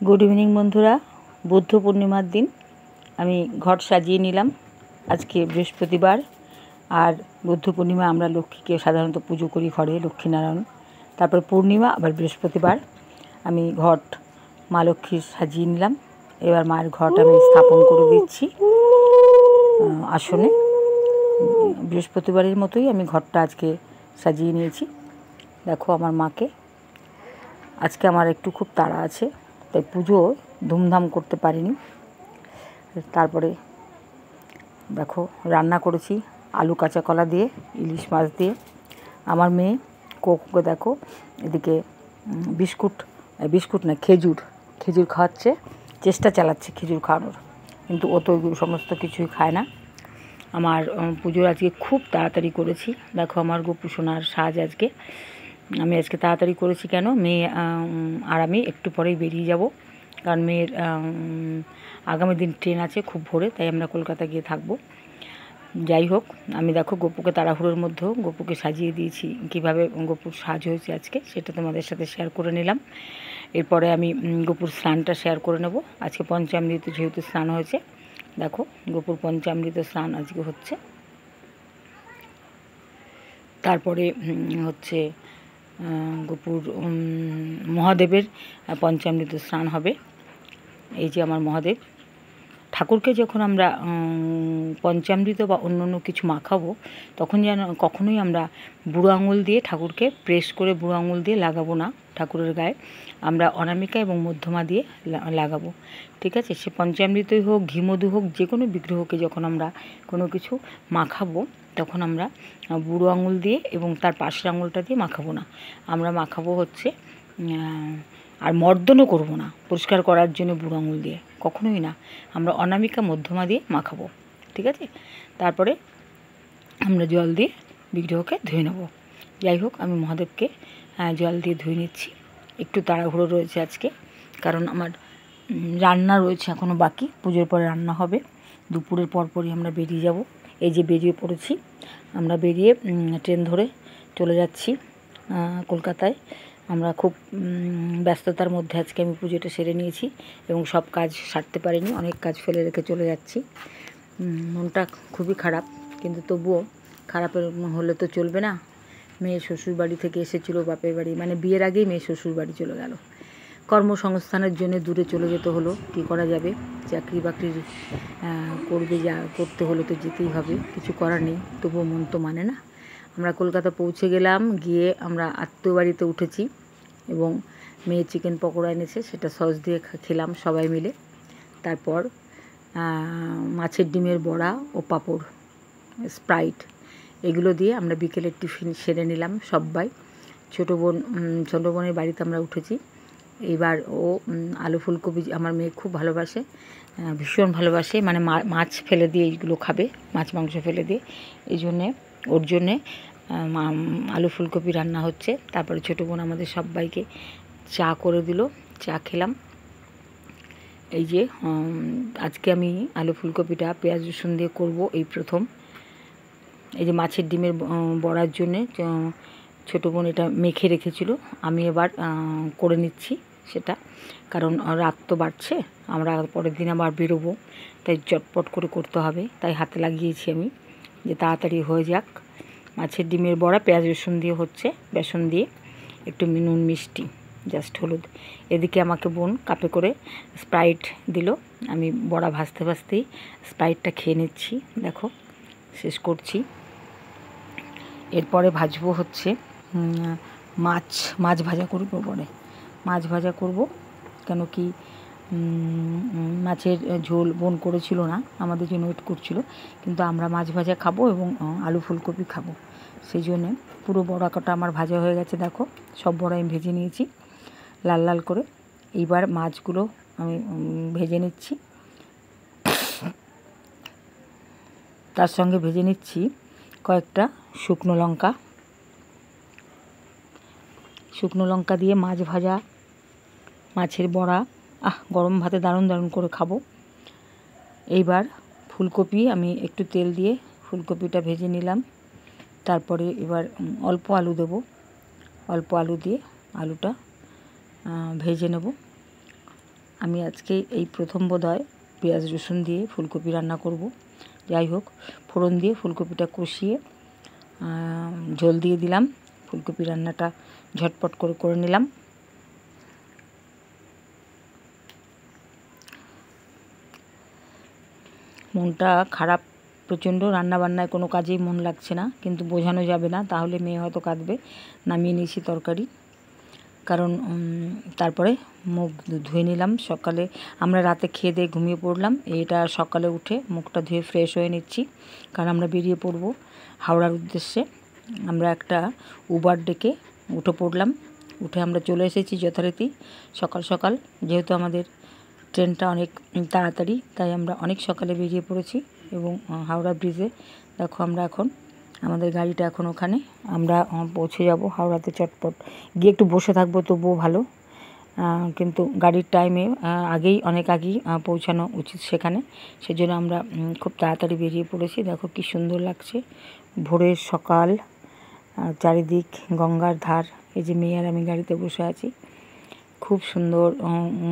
Good evening বন্ধুরা। বুদ্ধ পূর্ণিমার দিন আমি ঘট সাজিয়ে নিলাম। আজকে বৃহস্পতিবার, আর বুদ্ধ পূর্ণিমা আমরা লক্ষ্মীকে সাধারণত পুজো করি ঘরে, লক্ষ্মীনারায়ণ। তারপর পূর্ণিমা, আবার বৃহস্পতিবার আমি ঘট মা লক্ষ্মীর সাজিয়ে নিলাম। এবার মায়ের ঘট আমি স্থাপন করে দিচ্ছি আসনে। বৃহস্পতিবারের মতোই আমি ঘরটা আজকে সাজিয়ে নিয়েছি। দেখো আমার মাকে। আজকে আমার একটু খুব তাড়া আছে, তাই পুজো ধুমধাম করতে পারিনি। তারপরে দেখো রান্না করেছি আলু কাঁচা কলা দিয়ে, ইলিশ মাছ দিয়ে। আমার মেয়ে কোককে দেখো এদিকে বিস্কুট না খেজুর খাওয়াচ্ছে, চেষ্টা চালাচ্ছে খেজুর খাওয়ানোর, কিন্তু ও তো সমস্ত কিছুই খায় না। আমার পুজোর আজকে খুব তাড়াতাড়ি করেছি। দেখো আমার গোপু সোনার সাজ আজকে আমি তাড়াতাড়ি করেছি। কেন? মেয়ে আর আমি একটু পরেই বেরিয়ে যাব, কারণ মেয়ের আগামী দিন ট্রেন আছে খুব ভোরে, তাই আমরা কলকাতা গিয়ে থাকবো। যাই হোক, আমি দেখো গপুকে তাড়াহুড়োর মধ্যেও গপুকে সাজিয়ে দিয়েছি। কীভাবে গপুর সাজ হয়েছে আজকে সেটা তোমাদের সাথে শেয়ার করে নিলাম। এরপরে আমি গপুর স্নানটা শেয়ার করে নেব। আজকে পঞ্চামৃত যেহেতু স্নান হয়েছে, দেখো গপুর পঞ্চামৃত স্নান আজকে হচ্ছে। তারপরে হচ্ছে গপুর মহাদেবের পঞ্চামৃত স্নান হবে। এই যে আমার মহাদেব ঠাকুরকে যখন আমরা পঞ্চামৃত বা অন্য কিছু মাখাবো, তখন যেন কখনোই আমরা বুড়ো আঙুল দিয়ে ঠাকুরকে প্রেস করে বুড়ো আঙুল দিয়ে লাগাবো না ঠাকুরের গায়ে। আমরা অনামিকা এবং মধ্যমা দিয়ে লাগাবো, ঠিক আছে? সে পঞ্চামৃতই হোক, ঘি মধু হোক, যে কোনো বিগ্রহকে যখন আমরা কোনো কিছু মাখাবো, তখন আমরা বুড়ো আঙুল দিয়ে এবং তার পাশের আঙুলটা দিয়ে মাখাবো না। আমরা মাখাবো হচ্ছে, আর মর্দনও করব না পরিষ্কার করার জন্য বুড়ো আঙুল দিয়ে, কখনোই না। আমরা অনামিকা মধ্যমা দিয়ে মাখাবো, ঠিক আছে? তারপরে আমরা জল দিয়ে বিগ্রহকে ধুয়ে নেব। যাই হোক, আমি মহাদেবকে জল দিয়ে ধুয়ে নিচ্ছি। একটু তাড়াহুড়ো রয়েছে আজকে, কারণ আমার রান্না রয়েছে এখনও বাকি। পুজোর পরে রান্না হবে, দুপুরের পরপরই আমরা বেরিয়ে যাব। এই যে বেরিয়ে পড়েছি আমরা, বেরিয়ে ট্রেন ধরে চলে যাচ্ছি কলকাতায়। আমরা খুব ব্যস্ততার মধ্যে আজকে আমি পুজোটা সেরে নিয়েছি এবং সব কাজ সারতে পারিনি, অনেক কাজ ফেলে রেখে চলে যাচ্ছি। মনটা খুবই খারাপ, কিন্তু তবুও খারাপের হলে তো চলবে না। মেয়ে শ্বশুর বাড়ি থেকে এসেছিলো বাপের বাড়ি, মানে বিয়ের আগেই মেয়ে শ্বশুর বাড়ি চলে গেল। কর্মসংস্থানের জন্য দূরে চলে যেতে হলো, কী করা যাবে? চাকরি বাকরি করতে হলে তো যেতেই হবে, কিছু করার নেই। তবুও মন তো মানে না। আমরা কলকাতা পৌঁছে গেলাম, গিয়ে আমরা আত্মীয় বাড়িতে উঠেছি এবং মেয়ে চিকেন পকোড়া এনেছে, সেটা সস দিয়ে খেলাম সবাই মিলে। তারপর মাছের ডিমের বড়া ও পাঁপড়, স্প্রাইট, এগুলো দিয়ে আমরা বিকেলের টিফিন সেরে নিলাম সবাই। ছোটো বোনের বাড়িতে আমরা উঠেছি। এবার ও আলু ফুলকপি, আমার মেয়ে খুব ভালোবাসে, ভীষণ ভালোবাসে, মানে মাছ ফেলে দিয়ে এইগুলো খাবে, মাছ মাংস ফেলে দিয়ে। এই জন্যে ওর জন্যে আলু ফুলকপি রান্না হচ্ছে। তারপরে ছোটো বোন আমাদের সবাইকে চা করে দিল, চা খেলাম। এই যে আজকে আমি আলু ফুলকপিটা পেঁয়াজ রসুন দিয়ে করবো, এই প্রথম। এই যে মাছের ডিমের বড়ার জন্যে ছোটো বোন এটা মেখে রেখেছিল, আমি এবার করে নিচ্ছি সেটা, কারণ রাত তো বাড়ছে, আমরা পরের দিন আবার বেরোবো, তাই চটপট করে করতে হবে। তাই হাতে লাগিয়েছি আমি, যে তাড়াতাড়ি হয়ে যাক। মাছের ডিমের বড়া পেঁয়াজ রসুন দিয়ে হচ্ছে, বেসন দিয়ে, একটু নুন মিষ্টি, জাস্ট হলুদ। এদিকে আমাকে বোন কাপে করে স্প্রাইট দিল, আমি বড়া ভাজতে ভাজতেই স্প্রাইটটা খেয়ে নিচ্ছি। দেখো শেষ করছি। এরপরে ভাজবো হচ্ছে মাছ ভাজা করব। পরে মাছ ভাজা করব, কেন কি মাছের ঝোল বোন করেছিল না, আমাদের জন্য ওয়েট করছিল, কিন্তু আমরা মাছ ভাজা খাবো এবং আলু ফুলকপি খাবো, সেই জন্যে পুরো বড়া কটা আমার ভাজা হয়ে গেছে। দেখো সব বড়া আমি ভেজে নিয়েছি লাল লাল করে। এইবার মাছগুলো আমি ভেজে নিচ্ছি, তার সঙ্গে ভেজে নিচ্ছি কয়েকটা শুকনো লঙ্কা দিয়ে মাছ ভাজা, মাছের বড়া, গরম ভাতে দারুণ দারুণ করে খাবো। এইবার ফুলকপি আমি একটু তেল দিয়ে ফুলকপিটা ভেজে নিলাম। তারপরে এবার অল্প আলু দেব, অল্প আলু দিয়ে আলুটা ভেজে নেব। আমি আজকে এই প্রথম বোধহয় পেঁয়াজ রসুন দিয়ে ফুলকপি রান্না করব। যাই হোক, ফোড়ন দিয়ে ফুলকপিটা কষিয়ে ঝোল দিয়ে দিলাম। ফুলকপি রান্নাটা ঝটপট করে নিলাম। মনটা খারাপ প্রচণ্ড, রান্নাবান্নায় কোনো কাজেই মন লাগছে না, কিন্তু বোঝানো যাবে না, তাহলে মেয়ে হয়তো কাঁদবে। নামিয়ে নিয়েছি তরকারি, কারণ তারপরে মুখ ধুয়ে নিলাম। সকালে আমরা রাতে খেয়ে দিয়ে ঘুমিয়ে পড়লাম, এটা সকালে উঠে মুখটা ধুয়ে ফ্রেশ হয়ে নিচ্ছি, কারণ আমরা বেরিয়ে পড়ব হাওড়ার উদ্দেশ্যে। আমরা একটা উবার ডেকে উঠে পড়লাম, উঠে আমরা চলে এসেছি যথারীতি সকাল সকাল। যেহেতু আমাদের ট্রেনটা অনেক তাড়াতাড়ি, তাই আমরা অনেক সকালে বেরিয়ে পড়েছি। এবং হাওড়া ব্রিজে দেখো আমরা এখন, আমাদের গাড়িটা এখন ওখানে, আমরা পৌঁছে যাব হাওড়াতে। চটপট গিয়ে একটু বসে থাকবো তবুও ভালো, কিন্তু গাড়ির টাইমে অনেক আগেই পৌঁছানো উচিত সেখানে। সেজন্য আমরা খুব তাড়াতাড়ি বেরিয়ে পড়েছি। দেখো কি সুন্দর লাগছে ভোরের সকাল, চারিদিক গঙ্গার ধার। এই যে মেয়ে আর আমি গাড়িতে বসে আছি, খুব সুন্দর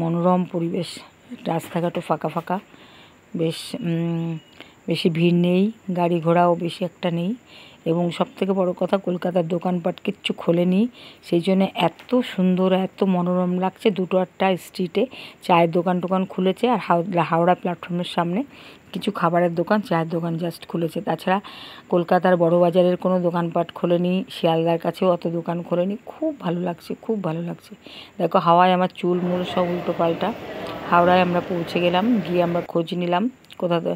মনোরম পরিবেশ। রাস্তাঘাটও ফাঁকা ফাঁকা, বেশি ভিড় নেই, গাড়ি ঘোড়াও বেশি একটা নেই। এবং সবথেকে বড় কথা, কলকাতার দোকানপাট কিচ্ছু খোলেনি, সেই জন্য এত সুন্দর এত মনোরম লাগছে। দুটো একটা স্ট্রিটে চায়ের দোকান খুলেছে, আর হাওড়া প্ল্যাটফর্মের সামনে কিছু খাবারের দোকান, চায়ের দোকান জাস্ট খুলেছে। তাছাড়া কলকাতার বড় বাজারের কোনো দোকানপাট খোলেনি, শিয়ালদার কাছেও অত দোকান খোলেনি। খুব ভালো লাগছে, খুব ভালো লাগছে। দেখো হাওয়ায় আমার চুল মুল সব উল্টো পাল্টা। হাওড়ায় আমরা পৌঁছে গেলাম, গিয়ে আমরা খোঁজ নিলাম কোথাতে,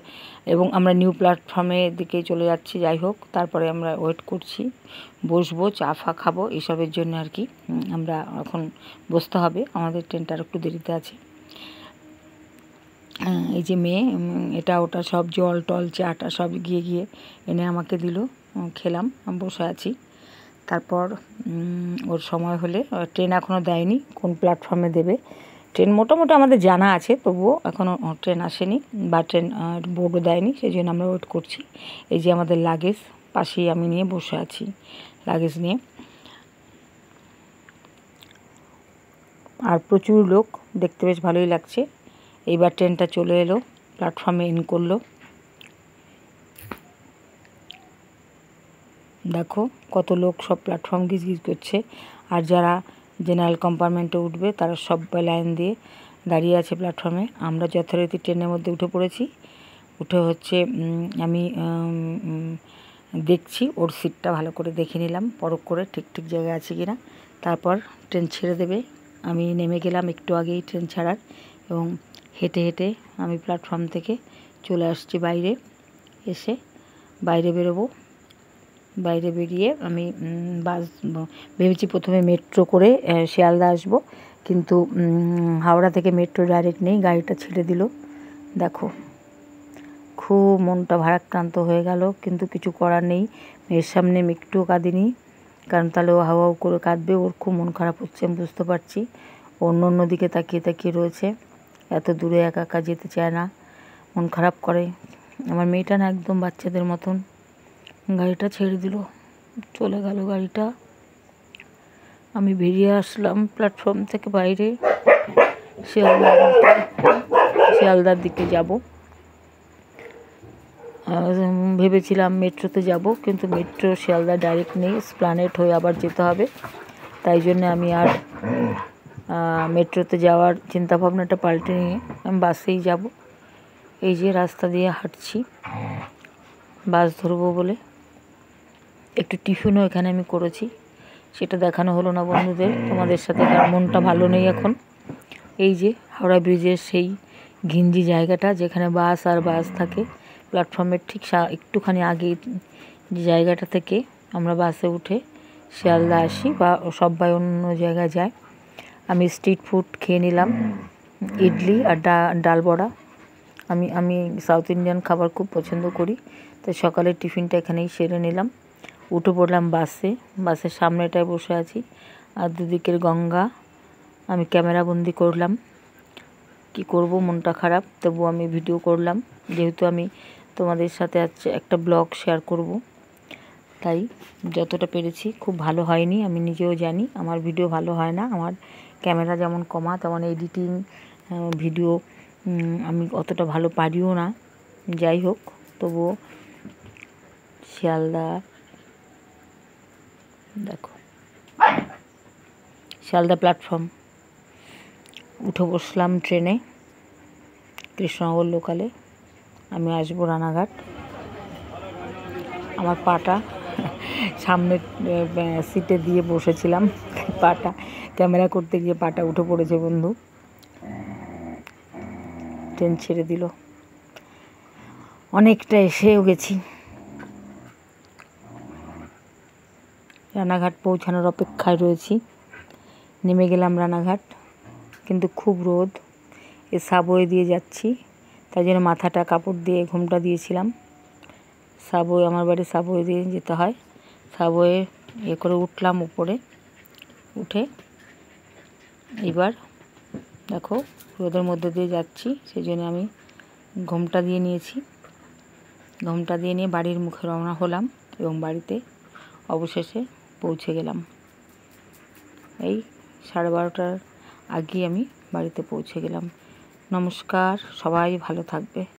এবং আমরা নিউ প্ল্যাটফর্মের দিকে চলে যাচ্ছি। যাই হোক, তারপরে আমরা ওয়েট করছি, বসবো, চা ফা খাবো, এসবের জন্য আর কি। আমরা এখন বসতে হবে, আমাদের ট্রেনটা আর একটু দেরিতে আছে। এই যে মেয়ে এটা ওটা সব জল টল চাটা সব গিয়ে এনে আমাকে দিল, খেলাম, বসে আছি। তারপর ওর সময় হলে, ট্রেন এখনও দেয়নি, কোন প্ল্যাটফর্মে দেবে। ট্রেন মোটামুটি আমাদের জানা আছে, তবুও এখনও ট্রেন আসেনি, বা ট্রেন বোর্ডও দেয়নি, সেই জন্য আমরা ওয়েট করছি। এই যে আমাদের লাগেজ পাশেই আমি নিয়ে বসে আছি, লাগেজ নিয়ে। আর প্রচুর লোক, দেখতে বেশ ভালোই লাগছে। এইবার ট্রেনটা চলে এলো, প্ল্যাটফর্মে ইন করলো। দেখো কত লোক সব প্ল্যাটফর্ম গিজ করছে। আর যারা জেনারেল কম্পার্টমেন্টে উঠবে তারা সবাই লাইন দিয়ে দাঁড়িয়ে আছে প্ল্যাটফর্মে। আমরা যথারীতি ট্রেনের মধ্যে উঠে পড়েছি। উঠে হচ্ছে আমি দেখছি, ওর সিটটা ভালো করে দেখে নিলাম, পরখ করে ঠিক জায়গায় আছে কিনা। তারপর ট্রেন ছেড়ে দেবে। আমি নেমে গেলাম একটু আগেই ট্রেন ছাড়ার, এবং হেঁটে আমি প্ল্যাটফর্ম থেকে চলে আসছি বাইরে। এসে বাইরে বেরোবো, বাইরে বেরিয়ে আমি ভেবেছি প্রথমে মেট্রো করে শিয়ালদা আসবো, কিন্তু হাওড়া থেকে মেট্রো ডাইরেক্ট নেই, গাড়িটা ছেড়ে দিল। দেখো খুব মনটা ভারাক্রান্ত হয়ে গেল, কিন্তু কিছু করার নেই। মেয়ের সামনে আমি একটুও কাঁদিনি, কারণ তাহলে ও হাওয়াও করে কাঁদবে। ওর খুব মন খারাপ হচ্ছে, আমি বুঝতে পারছি। অন্য দিকে তাকিয়ে রয়েছে, এত দূরে একা যেতে চায় না, মন খারাপ করে। আমার মেয়েটা না একদম বাচ্চাদের মতন। গাড়িটা ছেড়ে দিল, চলে গেল গাড়িটা। আমি বেরিয়ে আসলাম প্ল্যাটফর্ম থেকে বাইরে, শিয়ালদার দিকে যাব। ভেবেছিলাম মেট্রোতে যাব, কিন্তু মেট্রো শিয়ালদা ডাইরেক্ট নেই, এসপ্ল্যানেড হয়ে আবার যেতে হবে। তাই জন্য আমি আর মেট্রোতে যাওয়ার চিন্তাভাবনাটা পাল্টে নিয়ে আমি বাসেই যাব। এই যে রাস্তা দিয়ে হাঁটছি বাস ধরবো বলে। একটু টিফিনও এখানে আমি করেছি, সেটা দেখানো হলো না বন্ধুদের, তোমাদের সাথে, তার মনটা ভালো নেই এখন। এই যে হাওড়া ব্রিজের সেই ঘিঞ্জি জায়গাটা, যেখানে বাস থাকে, প্ল্যাটফর্মের ঠিক একটুখানি আগে যে জায়গাটা থেকে আমরা বাসে উঠে শিয়ালদা আসি, বা সবাই অন্য জায়গায় যায়। আমি স্ট্রিট ফুড খেয়ে নিলাম, ইডলি আর ডাল বড়া। আমি সাউথ ইন্ডিয়ান খাবার খুব পছন্দ করি, তাই সকালের টিফিনটা এখানেই সেরে নিলাম। উঠে পড়লাম বাসের সামনেটায় বসে আছি, আর দুদিকের গঙ্গা আমি ক্যামেরা বন্দি করলাম। কি করব, মনটা খারাপ, তবু আমি ভিডিও করলাম, যেহেতু আমি তোমাদের সাথে আজকে একটা ব্লগ শেয়ার করব, তাই যতটা পেরেছি। খুব ভালো হয়নি, আমি নিজেও জানি আমার ভিডিও ভালো হয় না, আমার ক্যামেরা যেমন কমা তেমন এডিটিং ভিডিও আমি অতটা ভালো পারিও না, যাই হোক তবুও শিয়ালদা, দেখো শিয়ালদা প্ল্যাটফর্ম উঠে বসলাম ট্রেনে, কৃষ্ণনগর লোকালে। আমি আসবো রানাঘাট। আমার পাটা সামনের সিটে দিয়ে বসেছিলাম, পাটা ক্যামেরা করতে গিয়ে পাটা উঠে পড়েছে বন্ধু, ট্রেন ছেড়ে দিল। অনেকটা এসেও গেছি, রানাঘাট পৌঁছানোর অপেক্ষায় রয়েছি। নেমে গেলাম রানাঘাট, কিন্তু খুব রোদ। এ সাবওয়ে দিয়ে যাচ্ছি, তাই জন্য মাথাটা কাপড় দিয়ে ঘোমটা দিয়েছিলাম। সাবওয়ে, আমার বাড়ি সাবওয়ে দিয়ে যেতে হয়। সাবওয়ে করে উঠলাম উপরে, উঠে এবার দেখো রোদের মধ্যে দিয়ে যাচ্ছি, সেই জন্য আমি ঘোমটা দিয়ে নিয়েছি। ঘোমটা দিয়ে নিয়ে বাড়ির মুখে রওনা হলাম এবং বাড়িতে অবশেষে পৌঁছে গেলাম। এই 12:30টার আগে আমি বাড়িতে পৌঁছে গেলাম। নমস্কার, সবাই ভালো থাকবে।